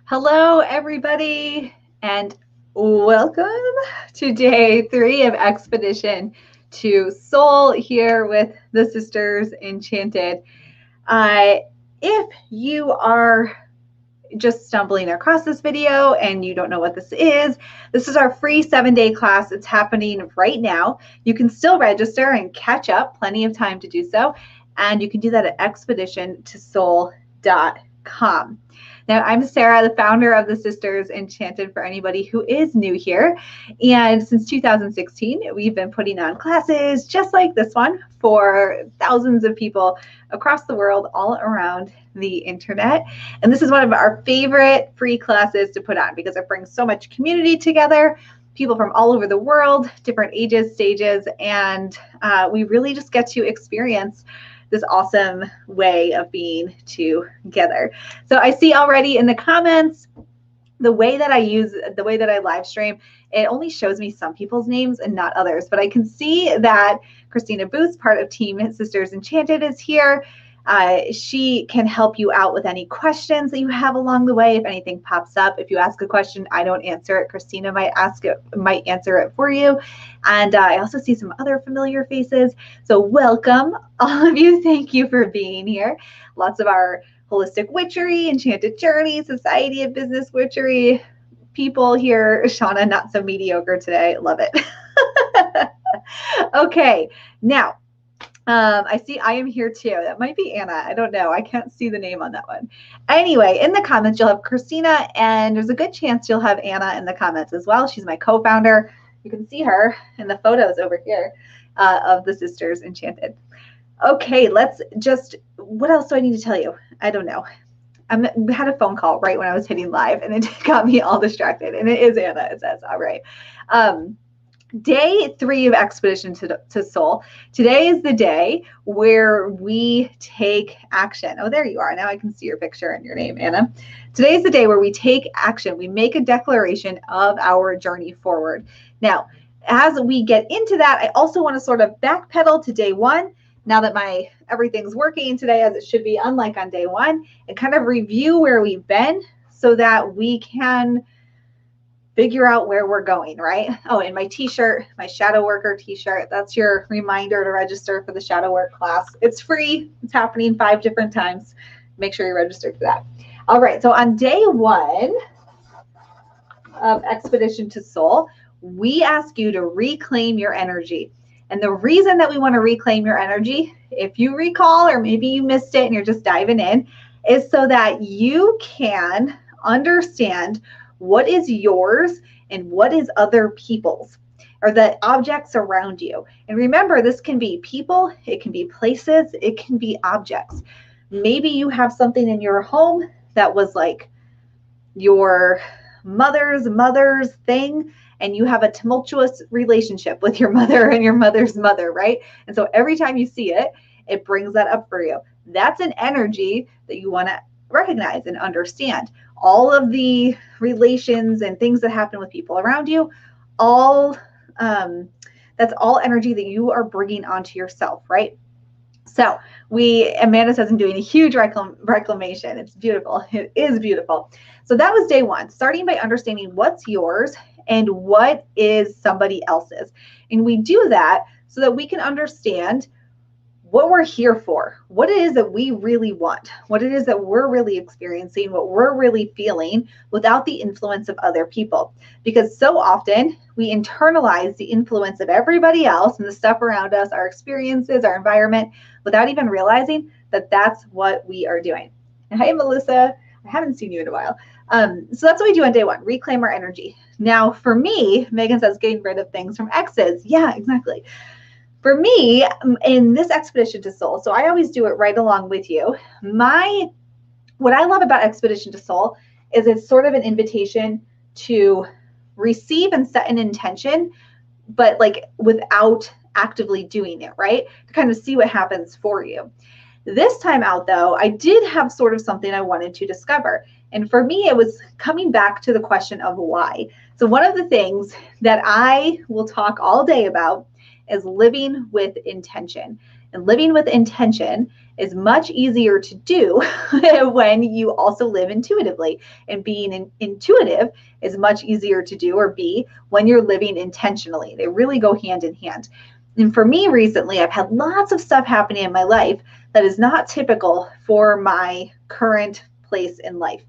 Hello, everybody, and welcome to day 3 of Expedition to Soul here with the Sisters Enchanted. If you are just stumbling across this video and you don't know what this is our free 7-day class. It's happening right now. You can still register and catch up, plenty of time to do so, and you can do that at expeditiontosoul.com. Now, I'm Sarah, the founder of the Sisters Enchanted, for anybody who is new here. And since 2016, we've been putting on classes just like this one for thousands of people across the world, all around the internet. And this is one of our favorite free classes to put on because it brings so much community together, people from all over the world, different ages, stages, and we really just get to experience this awesome way of being together. So I see already in the comments, the way that I live stream, it only shows me some people's names and not others. But I can see that Christina Booth, part of Team Sisters Enchanted, is here. She can help you out with any questions that you have along the way. If anything pops up, if you ask a question, I don't answer it, Christina might answer it for you. And I also see some other familiar faces. So welcome, all of you. Thank you for being here. Lots of our Holistic Witchery, Enchanted Journey, Society of Business Witchery people here. Shauna, not so mediocre today. Love it. Okay, now, I see I am here too. That might be Anna. I don't know. I can't see the name on that one. Anyway, in the comments, you'll have Christina, and there's a good chance you'll have Anna in the comments as well. She's my co-founder. You can see her in the photos over here of the Sisters Enchanted. Okay, let's just, what else do I need to tell you? I don't know. I had a phone call right when I was hitting live, and it got me all distracted. And it is Anna, it says. All right. Day 3 of Expedition to Soul. Today is the day where we take action. Oh, there you are. Now I can see your picture and your name, Anna. Today is the day where we take action. We make a declaration of our journey forward. Now, as we get into that, I also want to sort of backpedal to day 1. Now that everything's working today as it should be, unlike on day 1, and kind of review where we've been so that we can figure out where we're going, right? Oh, and my t-shirt, my Shadow Worker t-shirt, that's your reminder to register for the Shadow Work class. It's free. It's happening 5 different times. Make sure you're registered for that. All right, so on day 1 of Expedition to Soul, we ask you to reclaim your energy. And the reason that we want to reclaim your energy, if you recall, or maybe you missed it and you're just diving in, is so that you can understand what is yours and what is other people's, or the objects around you. And remember, this can be people, it can be places, it can be objects. Maybe you have something in your home that was like your mother's thing, and you have a tumultuous relationship with your mother and your mother's mother, right? And so every time you see it, it brings that up for you. That's an energy that you want to recognize and understand. All of the relations and things that happen with people around you, that's all energy that you are bringing onto yourself, right? So Amanda says I'm doing a huge reclamation. It's beautiful. It is beautiful. So that was day 1, starting by understanding what's yours and what is somebody else's. And we do that so that we can understand what we're here for, what it is that we really want, what it is that we're really experiencing, what we're really feeling without the influence of other people. Because so often we internalize the influence of everybody else and the stuff around us, our experiences, our environment, without even realizing that that's what we are doing. And hi, Melissa. I haven't seen you in a while. So that's what we do on day 1, reclaim our energy. Now, for me, Megan says getting rid of things from exes. Yeah, exactly. For me, in this Expedition to Soul, so I always do it right along with you. What I love about Expedition to Soul is it's sort of an invitation to receive and set an intention, but like without actively doing it, right? To kind of see what happens for you. This time out, though, I did have sort of something I wanted to discover. And for me, it was coming back to the question of why. So one of the things that I will talk all day about is living with intention. And living with intention is much easier to do when you also live intuitively. And being intuitive is much easier to do or be when you're living intentionally. They really go hand in hand. And for me recently, I've had lots of stuff happening in my life that is not typical for my current place in life.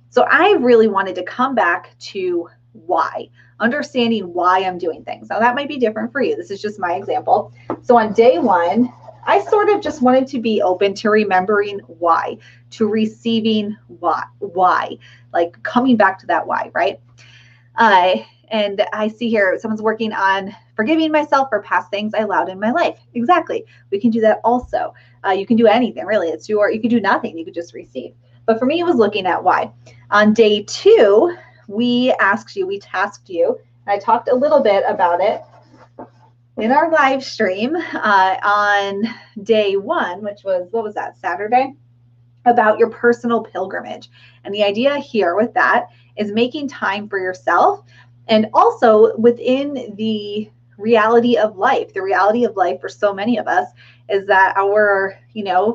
So I really wanted to come back to why, understanding why I'm doing things. Now that might be different for you. This is just my example. So on day one, I sort of just wanted to be open to remembering why, to receiving why, like coming back to that why, right? And I see here someone's working on forgiving myself for past things I allowed in my life. Exactly. We can do that also. You can do anything, really. You can do nothing. You could just receive. But for me, it was looking at why. On day two, we tasked you, and I talked a little bit about it in our live stream on day one, which was, what was that, Saturday? About your personal pilgrimage. And the idea here with that is making time for yourself, and also within the reality of life. The reality of life for so many of us is that our,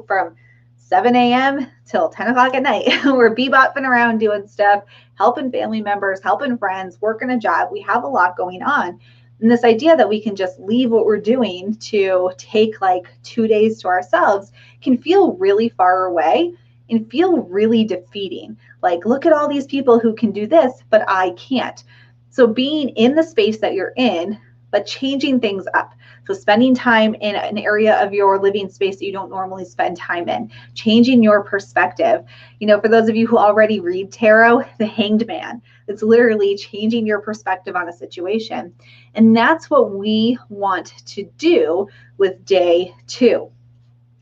from 7 a.m. till 10 o'clock at night, we're bebopping around doing stuff, helping family members, helping friends, working a job. We have a lot going on. And this idea that we can just leave what we're doing to take like 2 days to ourselves can feel really far away and feel really defeating. Like, look at all these people who can do this, but I can't. So being in the space that you're in, but changing things up. So spending time in an area of your living space that you don't normally spend time in, changing your perspective. For those of you who already read tarot, the Hanged Man, it's literally changing your perspective on a situation. And that's what we want to do with day two.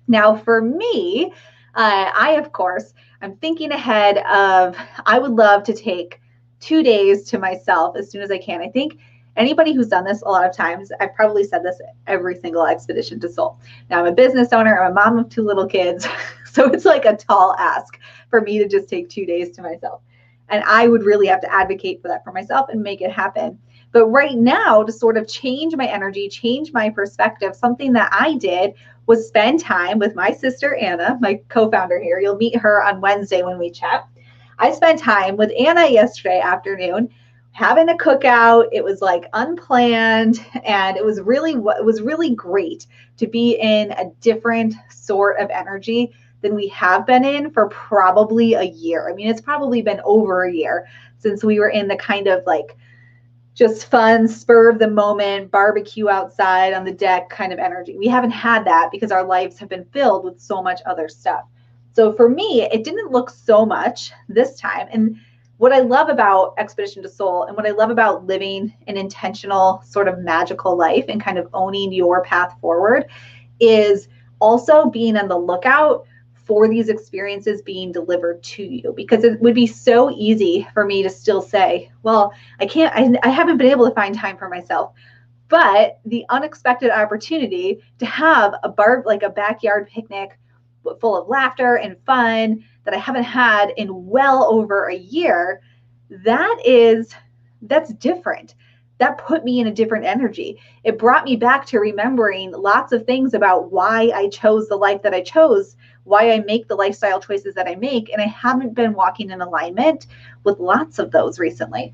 Now, for me, of course, I'm thinking ahead of, I would love to take 2 days to myself as soon as I can. I think anybody who's done this a lot of times, I've probably said this every single Expedition to Soul. Now, I'm a business owner, I'm a mom of 2 little kids, so it's like a tall ask for me to just take 2 days to myself. And I would really have to advocate for that for myself and make it happen. But right now, to sort of change my energy, change my perspective, something that I did was spend time with my sister, Anna, my co-founder here. You'll meet her on Wednesday when we chat. I spent time with Anna yesterday afternoon having a cookout. It was like unplanned, and it was really great to be in a different sort of energy than we have been in for probably a year. I mean, it's probably been over a year since we were in the kind of like just fun, spur of the moment, barbecue outside on the deck kind of energy. We haven't had that because our lives have been filled with so much other stuff. So for me, it didn't look so much this time. And what I love about Expedition to Soul, and what I love about living an intentional sort of magical life and kind of owning your path forward, is also being on the lookout for these experiences being delivered to you. Because it would be so easy for me to still say, well, I haven't been able to find time for myself. But the unexpected opportunity to have a backyard picnic full of laughter and fun that I haven't had in well over a year, that's different. That put me in a different energy. It brought me back to remembering lots of things about why I chose the life that I chose, why I make the lifestyle choices that I make, and I haven't been walking in alignment with lots of those recently.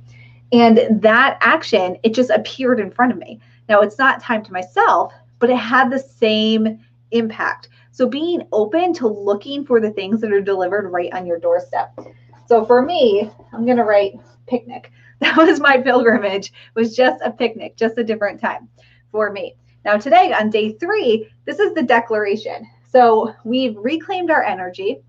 And that action, it just appeared in front of me. Now, it's not time to myself, but it had the same impact. So being open to looking for the things that are delivered right on your doorstep. So for me, I'm going to write picnic. That was my pilgrimage, was just a picnic, just a different time for me. Now today on day 3, this is the declaration. So we've reclaimed our energy,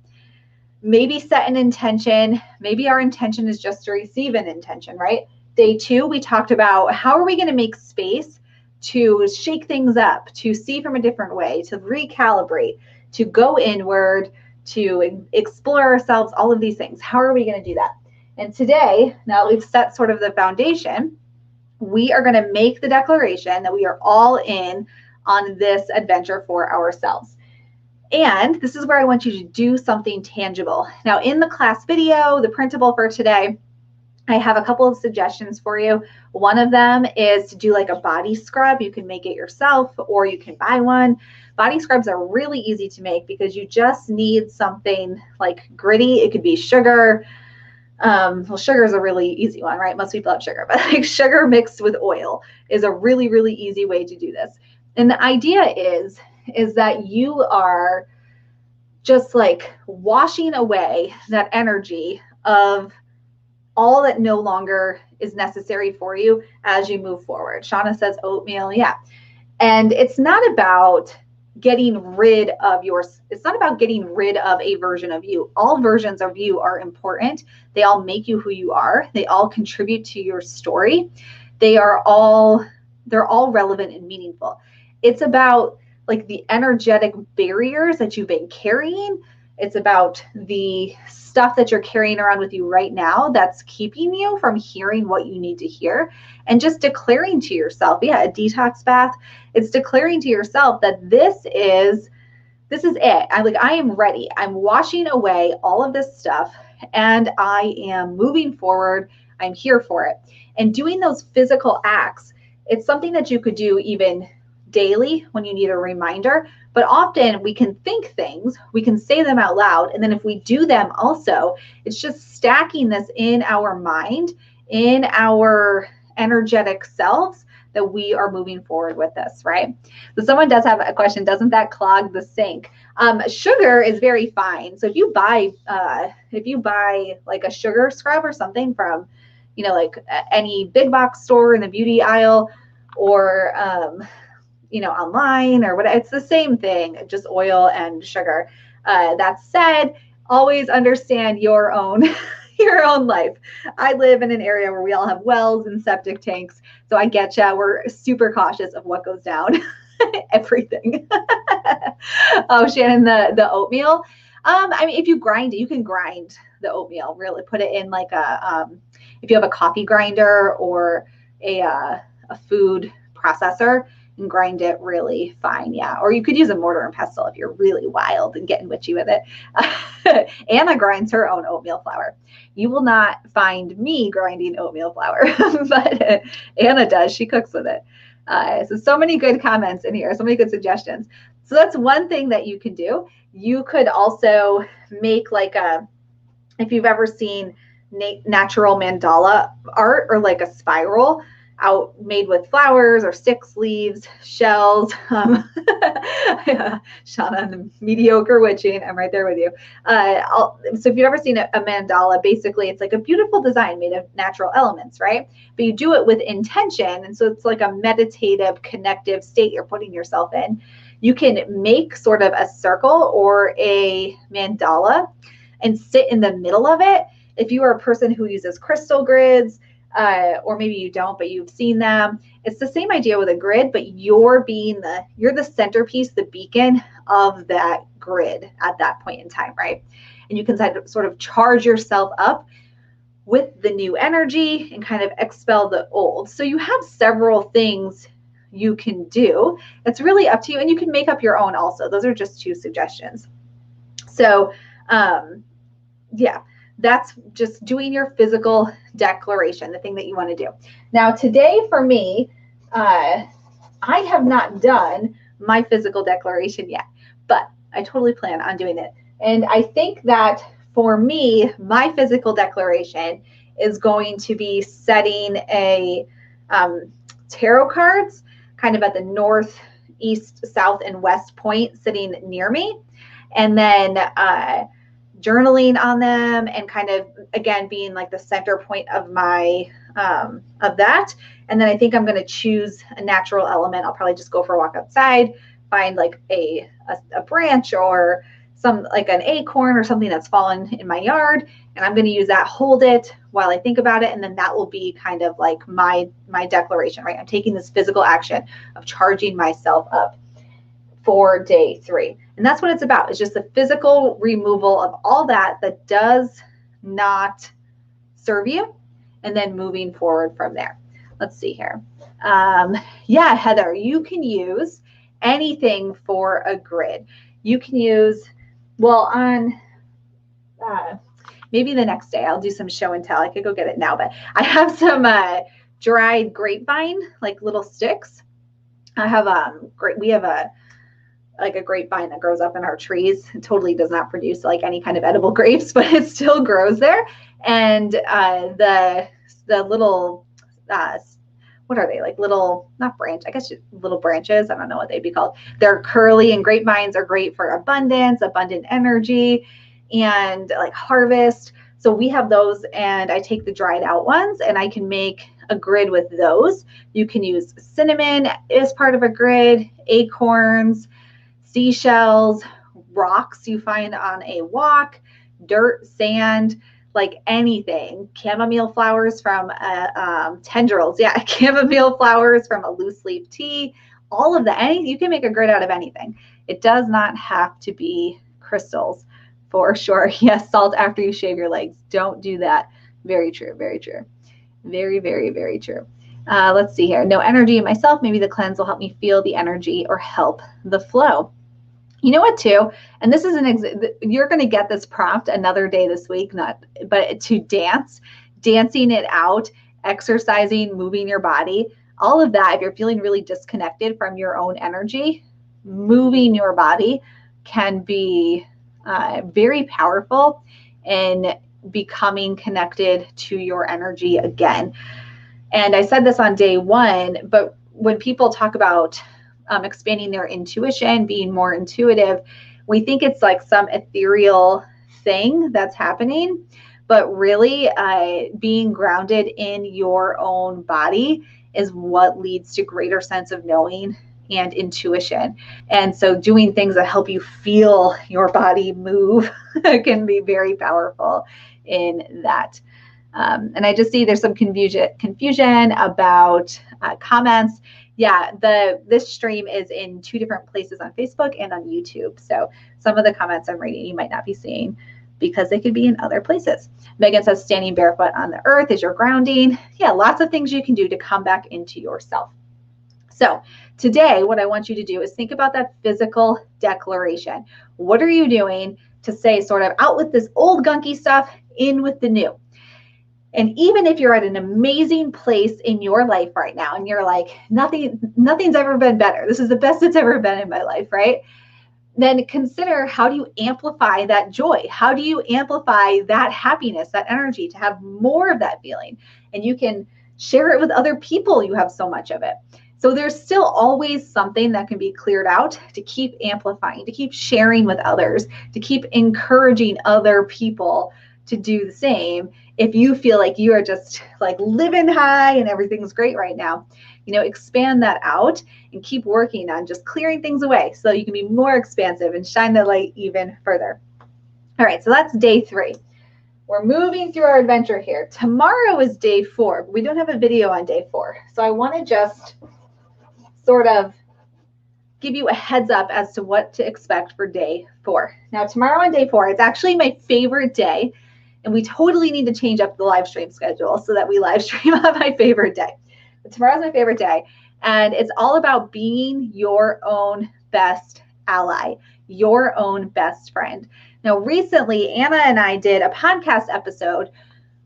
maybe set an intention. Maybe our intention is just to receive an intention, right? Day 2, we talked about how are we going to make space to shake things up, to see from a different way, to recalibrate, to go inward, to explore ourselves, all of these things. How are we going to do that? And today, now that we've set sort of the foundation, we are going to make the declaration that we are all in on this adventure for ourselves. And this is where I want you to do something tangible. Now, in the class video, the printable for today, I have a couple of suggestions for you. One of them is to do like a body scrub. You can make it yourself or you can buy one. Body scrubs are really easy to make because you just need something like gritty. It could be sugar. Well, sugar is a really easy one, right? Most people have sugar, but like sugar mixed with oil is a really, really easy way to do this. And the idea is that you are just like washing away that energy of all that no longer is necessary for you as you move forward. Shauna says oatmeal, yeah. And it's not about getting rid of it's not about getting rid of a version of you. All versions of you are important. They all make you who you are. They all contribute to your story. They're all relevant and meaningful. It's about like the energetic barriers that you've been carrying. It's about the stuff that you're carrying around with you right now that's keeping you from hearing what you need to hear, and just declaring to yourself, yeah, a detox bath. It's declaring to yourself that this is it. I am ready. I'm washing away all of this stuff and I am moving forward. I'm here for it. And doing those physical acts, it's something that you could do even daily when you need a reminder, but often we can think things, we can say them out loud, and then if we do them also, it's just stacking this in our mind, in our energetic selves, that we are moving forward with this, right? So someone does have a question, doesn't that clog the sink? Sugar is very fine. So if you buy like a sugar scrub or something from, like any big box store in the beauty aisle, or online or what, it's the same thing, just oil and sugar. That said, always understand your own your own life. I live in an area where we all have wells and septic tanks, so I get ya. We're super cautious of what goes down. Everything. Oh, Shannon, the oatmeal. If you grind it, you can grind the oatmeal. Really, put it in like if you have a coffee grinder or a food processor, and grind it really fine. Yeah. Or you could use a mortar and pestle if you're really wild and getting witchy with it. Anna grinds her own oatmeal flour. You will not find me grinding oatmeal flour, but Anna does. She cooks with it. So many good comments in here, so many good suggestions. So that's one thing that you can do. You could also make like if you've ever seen natural mandala art, or like a spiral out made with flowers or sticks, leaves, shells. Shauna, the mediocre witching, I'm right there with you. So if you've ever seen a mandala, basically it's like a beautiful design made of natural elements, right? But you do it with intention. And so it's like a meditative, connective state you're putting yourself in. You can make sort of a circle or a mandala and sit in the middle of it. If you are a person who uses crystal grids, or maybe you don't, but you've seen them. It's the same idea with a grid, but you're the centerpiece, the beacon of that grid at that point in time, right? And you can sort of charge yourself up with the new energy and kind of expel the old. So you have several things you can do. It's really up to you, and you can make up your own also. Those are just two suggestions. So yeah, that's just doing your physical declaration, the thing that you want to do. Now, today for me, I have not done my physical declaration yet, but I totally plan on doing it. And I think that for me, my physical declaration is going to be setting a tarot cards kind of at the north, east, south, and west point sitting near me. And then journaling on them, and kind of, again, being like the center point of my of that. And then I think I'm going to choose a natural element. I'll probably just go for a walk outside, find like a branch or some, like an acorn or something that's fallen in my yard, and I'm going to use that, hold it while I think about it, and then that will be kind of like my declaration, right? I'm taking this physical action of charging myself up for day 3. And that's what it's about. It's just the physical removal of all that does not serve you, and then moving forward from there. Let's see here. Yeah, Heather, you can use anything for a grid. You can use, well, maybe the next day I'll do some show and tell. I could go get it now, but I have some dried grapevine, like little sticks. I have we have a grapevine that grows up in our trees. It totally does not produce like any kind of edible grapes, but it still grows there. And the little what are they, like little, not branch, I guess little branches, I don't know what they'd be called. They're curly, and grapevines are great for abundance, abundant energy, and like harvest. So we have those, and I take the dried out ones and I can make a grid with those. You can use cinnamon as part of a grid, acorns, seashells, rocks you find on a walk, dirt, sand, like anything. Chamomile flowers from tendrils. Yeah, chamomile flowers from a loose leaf tea. All of that. You can make a grid out of anything. It does not have to be crystals, for sure. Yes, salt after you shave your legs. Don't do that. Very true. Very true. Very, very, very true. Let's see here. No energy in myself. Maybe the cleanse will help me feel the energy or help the flow. You know what, too? And this is you're going to get this prompt another day this week, but to dance, dancing it out, exercising, moving your body, all of that. If you're feeling really disconnected from your own energy, moving your body can be very powerful in becoming connected to your energy again. And I said this on day one, but when people talk about expanding their intuition, being more intuitive, we think it's like some ethereal thing that's happening, but really being grounded in your own body is what leads to greater sense of knowing and intuition. And so doing things that help you feel your body move can be very powerful in that. And I just see there's some confusion about comments. Yeah, this stream is in 2 different places on Facebook and on YouTube. So some of the comments I'm reading you might not be seeing because they could be in other places. Megan says standing barefoot on the earth is your grounding. Yeah, lots of things you can do to come back into yourself. So today, what I want you to do is think about that physical declaration. What are you doing to say sort of out with this old gunky stuff, in with the new? And even if you're at an amazing place in your life right now and you're like, nothing's ever been better, this is the best it's ever been in my life, right? Then consider, how do you amplify that joy? How do you amplify that happiness, that energy, to have more of that feeling? And you can share it with other people. You have so much of it. So there's still always something that can be cleared out to keep amplifying, to keep sharing with others, to keep encouraging other people to do the same. If you feel like you are just like living high and everything's great right now, expand that out and keep working on just clearing things away so you can be more expansive and shine the light even further. All right, so that's day 3. We're moving through our adventure here. Tomorrow is day 4. We don't have a video on day 4. So I want to just sort of give you a heads up as to what to expect for day 4. Now, tomorrow on day 4, it's actually my favorite day. And we totally need to change up the live stream schedule so that we live stream on my favorite day. But tomorrow's my favorite day. And it's all about being your own best ally, your own best friend. Now, recently, Anna and I did a podcast episode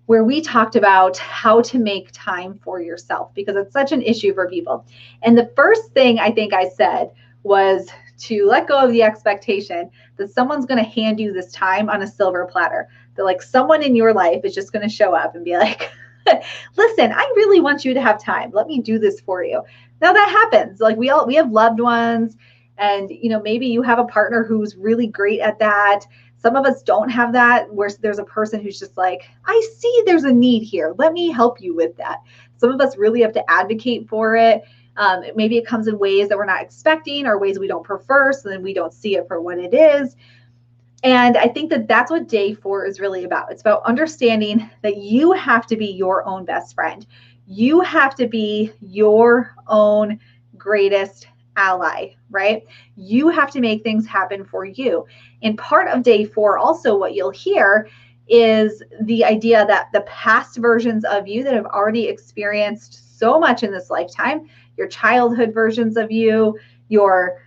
where we talked about how to make time for yourself, because it's such an issue for people. And the first thing I think I said was to let go of the expectation that someone's going to hand you this time on a silver platter. That like someone in your life is just going to show up and be like, listen, I really want you to have time. Let me do this for you. Now that happens. Like we have loved ones, and maybe you have a partner who's really great at that. Some of us don't have that, where there's a person who's just like, I see there's a need here. Let me help you with that. Some of us really have to advocate for it. Maybe it comes in ways that we're not expecting or ways we don't prefer, so then we don't see it for what it is. And I think that that's what day 4 is really about. It's about understanding that you have to be your own best friend. You have to be your own greatest ally, right? You have to make things happen for you. And part of day 4, also what you'll hear is the idea that the past versions of you that have already experienced so much in this lifetime, your childhood versions of you, your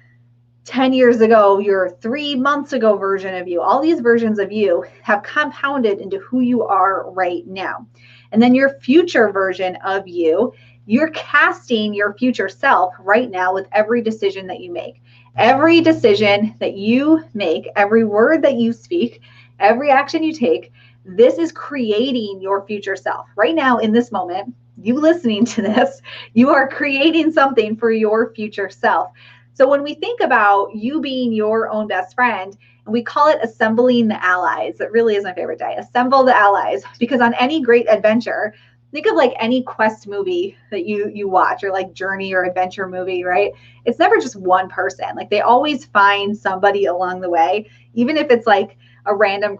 10 years ago, your 3 months ago version of you, all these versions of you have compounded into who you are right now. And then your future version of you, you're casting your future self right now with every decision that you make. Every decision that you make, every word that you speak, every action you take, this is creating your future self. Right now, in this moment, you listening to this, you are creating something for your future self. So when we think about you being your own best friend, and we call it assembling the allies, it really is my favorite day. Assemble the allies, because on any great adventure, think of like any quest movie that you watch, or like journey or adventure movie, right? It's never just one person. Like they always find somebody along the way, even if it's like a random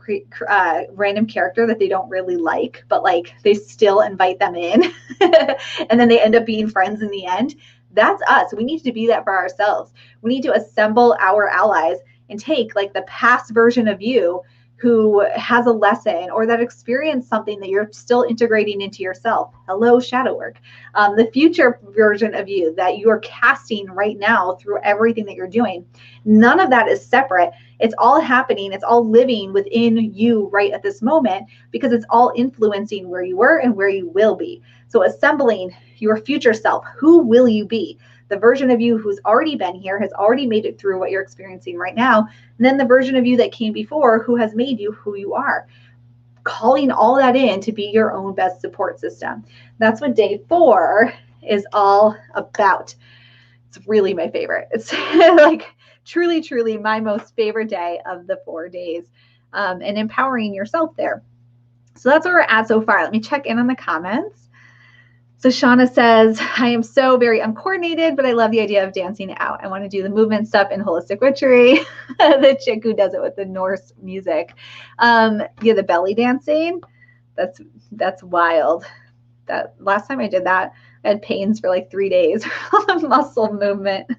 character that they don't really like, but like they still invite them in and then they end up being friends in the end. That's us. We need to be that for ourselves. We need to assemble our allies and take like the past version of you who has a lesson or that experienced something that you're still integrating into yourself. Hello, shadow work. The future version of you that you are casting right now through everything that you're doing. None of that is separate. It's all happening. It's all living within you right at this moment, because it's all influencing where you were and where you will be. So assembling your future self, who will you be? The version of you who's already been here, has already made it through what you're experiencing right now, and then the version of you that came before who has made you who you are. Calling all that in to be your own best support system. That's what day 4 is all about. It's really my favorite. It's like truly, truly my most favorite day of the 4 days, and empowering yourself there. So that's where we're at so far. Let me check in on the comments. So Shauna says, I am so very uncoordinated, but I love the idea of dancing out. I want to do the movement stuff in holistic witchery. The chick who does it with the Norse music. The belly dancing. That's wild. That last time I did that, I had pains for like 3 days from the muscle movement.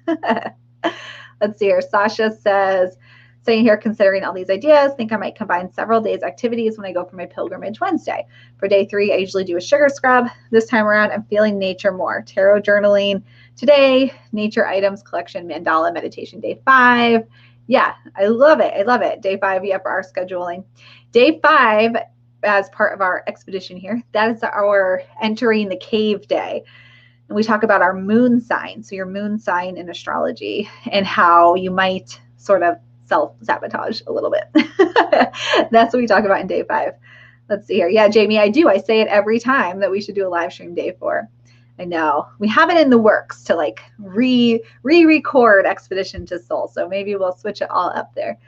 Let's see here. Sasha says, saying here, considering all these ideas, think I might combine several days activities when I go for my pilgrimage Wednesday. For day 3, I usually do a sugar scrub. This time around, I'm feeling nature more. Tarot journaling today, nature items collection, mandala meditation day 5. Yeah, I love it. I love it. Day 5, for our scheduling. Day 5, as part of our expedition here, that is our entering the cave day. And we talk about our moon sign. So your moon sign in astrology, and how you might sort of self-sabotage a little bit. That's what we talk about in day 5. Let's see here. Yeah, Jamie, I do. I say it every time that we should do a live stream day 4. I know. We have it in the works to like re-record Expedition to Soul. So maybe we'll switch it all up there.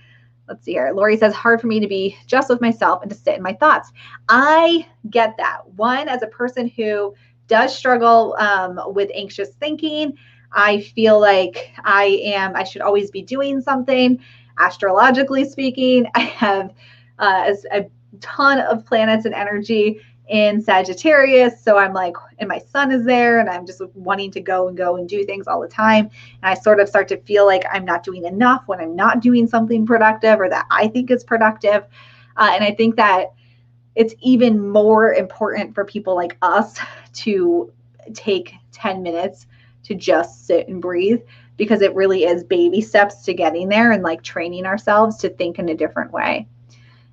Let's see here. Lori says, hard for me to be just with myself and to sit in my thoughts. I get that. One, as a person who does struggle with anxious thinking, I feel like I should always be doing something. Astrologically speaking, I have a ton of planets and energy in Sagittarius. So I'm like, and my sun is there, and I'm just wanting to go and do things all the time. And I sort of start to feel like I'm not doing enough when I'm not doing something productive or that I think is productive. And I think that it's even more important for people like us to take 10 minutes to just sit and breathe, because it really is baby steps to getting there, and like training ourselves to think in a different way,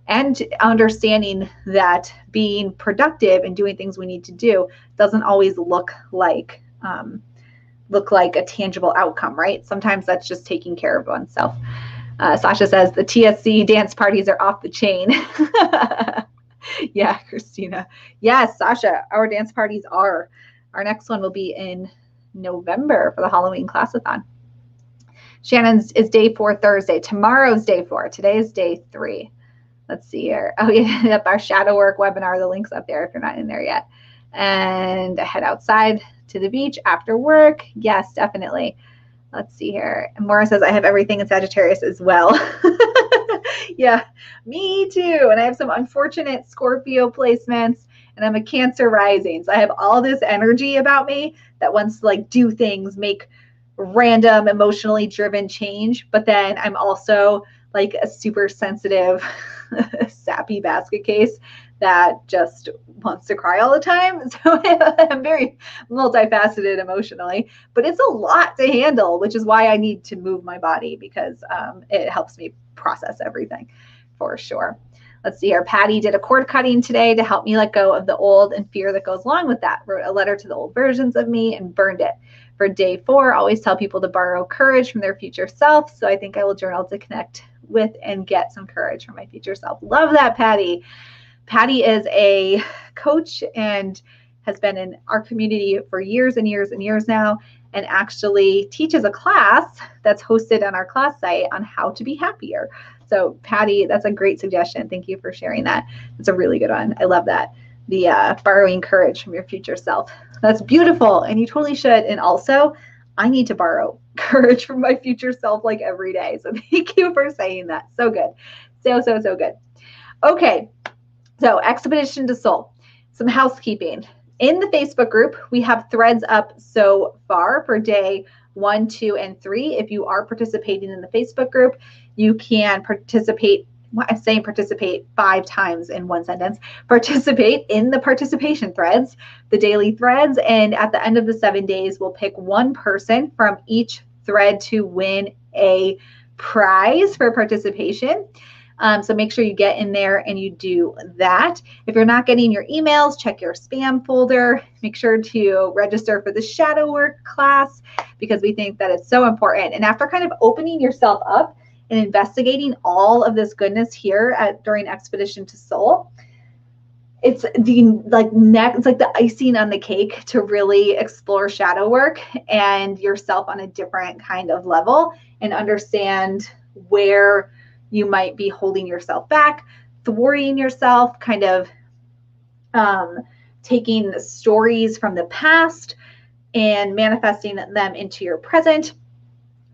and understanding that being productive and doing things we need to do doesn't always look like a tangible outcome, right? Sometimes that's just taking care of oneself. Sasha says the TSC dance parties are off the chain. Yeah, Christina. Yes, Sasha, our dance parties are. Our next one will be in November for the Halloween Classathon. Shannon's is day 4 Thursday. Tomorrow's day 4. Today is day 3. Let's see here. Oh, yeah, yep, our shadow work webinar. The link's up there if you're not in there yet. And I head outside to the beach after work. Yes, definitely. Let's see here. And Maura says, I have everything in Sagittarius as well. Yeah, me too. And I have some unfortunate Scorpio placements, and I'm a Cancer rising. So I have all this energy about me that wants to like do things, make random emotionally driven change. But then I'm also like a super sensitive, sappy basket case that just wants to cry all the time. So I'm very multifaceted emotionally, but it's a lot to handle, which is why I need to move my body, because it helps me process everything for sure. Let's see here. Patty did a cord cutting today to help me let go of the old and fear that goes along with that. Wrote a letter to the old versions of me and burned it. For day 4, always tell people to borrow courage from their future self. So I think I will journal to connect with and get some courage from my future self. Love that, Patty. Patty is a coach and has been in our community for years and years and years now, and actually teaches a class that's hosted on our class site on how to be happier. So Patty, that's a great suggestion. Thank you for sharing that. It's a really good one. I love that. The borrowing courage from your future self. That's beautiful, and you totally should. And also, I need to borrow courage from my future self like every day. So thank you for saying that. So good. So good. Okay, so Expedition to Soul. Some housekeeping. In the Facebook group, we have threads up so far for day 1, 2, and 3. If you are participating in the Facebook group, you can participate. I'm saying participate 5 times in one sentence. Participate in the participation threads, the daily threads, and at the end of the 7 days, we'll pick one person from each thread to win a prize for participation. So make sure you get in there and you do that. If you're not getting your emails, check your spam folder. Make sure to register for the shadow work class, because we think that it's so important. And after kind of opening yourself up and investigating all of this goodness here during Expedition to Soul, it's the icing on the cake to really explore shadow work and yourself on a different kind of level and understand where you might be holding yourself back, thwarting yourself, kind of taking stories from the past and manifesting them into your present,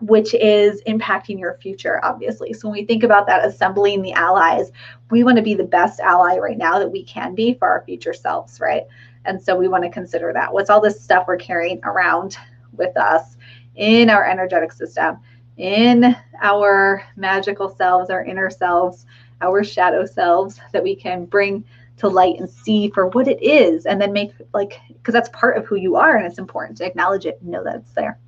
which is impacting your future, obviously. So when we think about that, assembling the allies, we want to be the best ally right now that we can be for our future selves, right? And so we want to consider that. What's all this stuff we're carrying around with us in our energetic system, in our magical selves, our inner selves, our shadow selves, that we can bring to light and see for what it is, and then make, because that's part of who you are, and it's important to acknowledge it and know that it's there.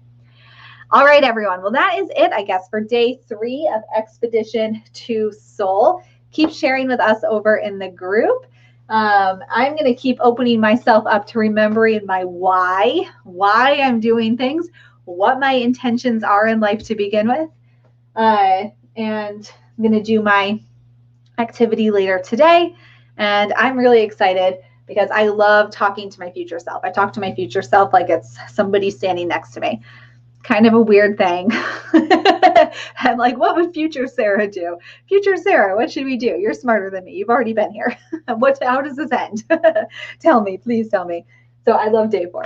All right, everyone. Well, that is it, I guess, for day 3 of Expedition to Soul. Keep sharing with us over in the group. I'm going to keep opening myself up to remembering my why I'm doing things, what my intentions are in life to begin with. And I'm going to do my activity later today. And I'm really excited because I love talking to my future self. I talk to my future self like it's somebody standing next to me. Kind of a weird thing. I'm like, what would future Sarah do? Future Sarah, what should we do? You're smarter than me. You've already been here. How does this end? Tell me, please tell me. So I love day 4.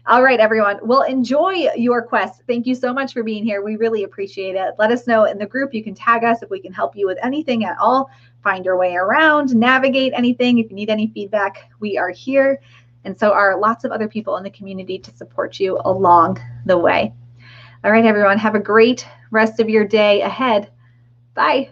All right, everyone. Well, enjoy your quest. Thank you so much for being here. We really appreciate it. Let us know in the group. You can tag us if we can help you with anything at all. Find your way around, navigate anything. If you need any feedback, we are here. And so are lots of other people in the community to support you along the way. All right, everyone. Have a great rest of your day ahead. Bye.